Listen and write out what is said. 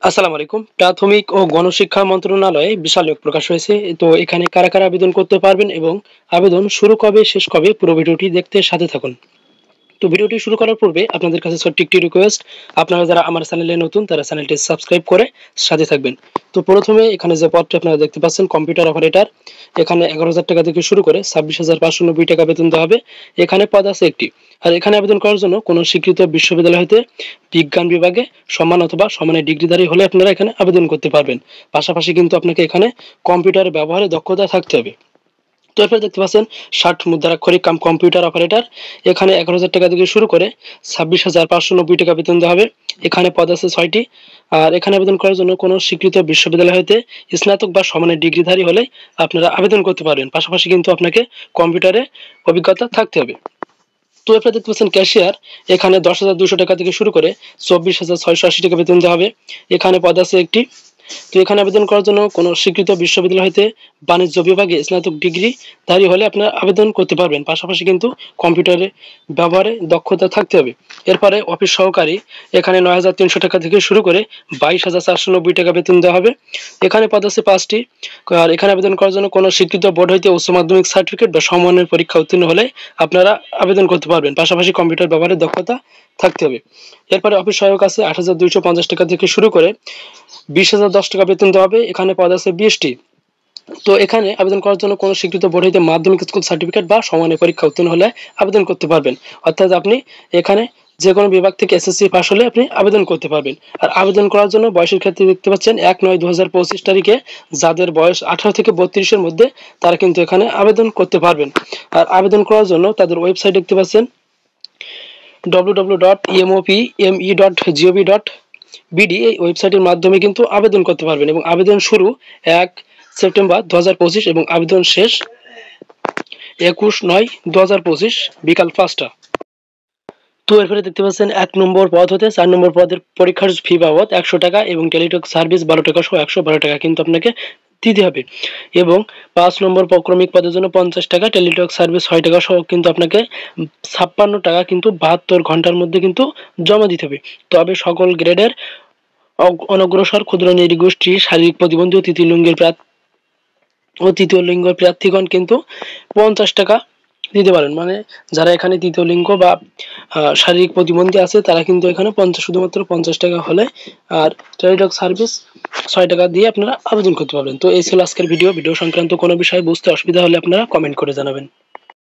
আসসালামু আলাইকুম। প্রাথমিক ও গণশিক্ষা মন্ত্রণালয়ে বিশাল নিয়োগ প্রকাশ হয়েছে। তো এখানে কারা, কারা আবেদন করতে পারবেন এবং আবেদন শুরু কবে, শেষ কবে পুরো ভিডিওটি দেখতে সাথে থাকুন। তো ভিডিওটি শুরু করার পূর্বে আপনাদের কাছে ছোট্ট একটি রিকোয়েস্ট, আপনারা যারা আমার চ্যানেলে নতুন তারা চ্যানেলটি সাবস্ক্রাইব করে সাথে থাকবেন। তো প্রথমে এখানে যে পদটি আপনারা দেখতে পাচ্ছেন কম্পিউটার অপারেটর, এখানে 11,000 টাকা থেকে শুরু করে 26,590 টাকা বেতন দেওয়া হবে। এখানে পদ আছে একটি। আর এখানে আবেদন করার জন্য কোনো স্বীকৃত বিশ্ববিদ্যালয় হতে বিজ্ঞান বিভাগে সমান অথবা সমানের ডিগ্রিধারী হলে আপনারা এখানে আবেদন করতে পারবেন। পাশাপাশি কিন্তু আপনাকে এখানে কম্পিউটার ব্যবহারে দক্ষতা থাকতে হবে। তো এরপরে দেখতে পাচ্ছেন 60 মুদ্রাক্ষরিক কাম কম্পিউটার অপারেটর, এখানে 11,000 টাকা থেকে শুরু করে 26,590 টাকা বেতন দেওয়া হবে। এখানে পদ আছে 6টি। আর এখানে আবেদন করার জন্য কোনো স্বীকৃত বিশ্ববিদ্যালয় হতে স্নাতক বা সমানের ডিগ্রিধারী হলে আপনারা আবেদন করতে পারবেন। পাশাপাশি কিন্তু আপনাকে কম্পিউটারে অভিজ্ঞতা থাকতে হবে। তো এরপরে দেখতে পাচ্ছেন ক্যাশিয়ার, এখানে 10,200 টাকা থেকে শুরু করে 24,680 টাকা বেতন দেওয়া হবে। এখানে পদ আছে একটি। তো এখানে আবেদন করার জন্য কোনো স্বীকৃত বিশ্ববিদ্যালয় হতে বাণিজ্য বিভাগে স্নাতক ডিগ্রিধারী হলে আপনারা আবেদন করতে পারবেন। পাশাপাশি কিন্তু কম্পিউটারে ব্যবহারে দক্ষতা থাকতে হবে। এরপরে অফিস সহকারী, এখানে 9,300 টাকা থেকে শুরু করে 22,490 টাকা বেতন দেওয়া হবে। এখানে পদ আছে 5টি। আর এখানে আবেদন করার জন্য কোনো স্বীকৃত বোর্ড হইতে উচ্চ মাধ্যমিক সার্টিফিকেট বা সমমানের পরীক্ষা উত্তীর্ণ হলে আপনারা আবেদন করতে পারবেন। পাশাপাশি কম্পিউটার ব্যবহারে দক্ষতা থাকতে হবে। এরপরে অফিস সহায়ক আছে 8,250 টাকা থেকে শুরু করে 20,010 টাকা বেতন দেওয়া হবে। এখানে পদ আছে 20টি। তো এখানে আবেদন করার জন্য কোনো স্বীকৃত বোর্ড হইতে মাধ্যমিক স্কুল সার্টিফিকেট বা সমানের পরীক্ষা উত্তীর্ণ হলে আবেদন করতে পারবেন। অর্থাৎ আপনি এখানে যে কোনো বিভাগ থেকে এসএসসি পাস হলে আপনি আবেদন করতে পারবেন। আর আবেদন করার জন্য বয়সের ক্ষেত্রে দেখতে পাচ্ছেন 1/9/2025 তারিখে যাদের বয়স 18 থেকে 32-এর মধ্যে তারা কিন্তু এখানে আবেদন করতে পারবেন। আর আবেদন করার জন্য তাদের ওয়েবসাইট দেখতে পাচ্ছেন www.emopme.gov.bd, এই ওয়েবসাইটের মাধ্যমে কিন্তু আবেদন করতে পারবেন এবং আবেদন শুরু 1 সেপ্টেম্বর 2025 এবং আবেদন শেষ 21/9/2025 বিকাল 5টা। তো এরপরে দেখতে পাচ্ছেন 1 নম্বর পদ হতে 4 নম্বর পদের পরীক্ষার ফি বাবদ 100 টাকা এবং টেলিটক সার্ভিস 12 টাকা সহ 112 টাকা কিন্তু আপনাকে দিতে হবে। এবং 5 নম্বর ক্রমিক পদের জন্য 50 টাকা, টেলিটক সার্ভিস 6 টাকা সহ কিন্তু আপনাকে 56 টাকা কিন্তু 72 ঘন্টার মধ্যে কিন্তু জমা দিতে হবে। তবে সকল গ্রেডের অনগ্রসর ক্ষুদ্র নৃগোষ্ঠী, শারীরিক প্রতিবন্ধী ও তৃতীয় লিঙ্গের প্রার্থীগণ কিন্তু 50 টাকা দিতে পারেন। মানে যারা এখানে তৃতীয় লিঙ্গ বা শারীরিক প্রতিবন্ধী আছে তারা কিন্তু এখানে শুধুমাত্র 50 টাকা হলে আর টেলিটক সার্ভিস 6 টাকা দিয়ে আপনারা আবেদন করতে পারবেন। তো এই ছিল আজকের ভিডিও সংক্রান্ত কোনো বিষয় বুঝতে অসুবিধা হলে আপনারা কমেন্ট করে জানাবেন।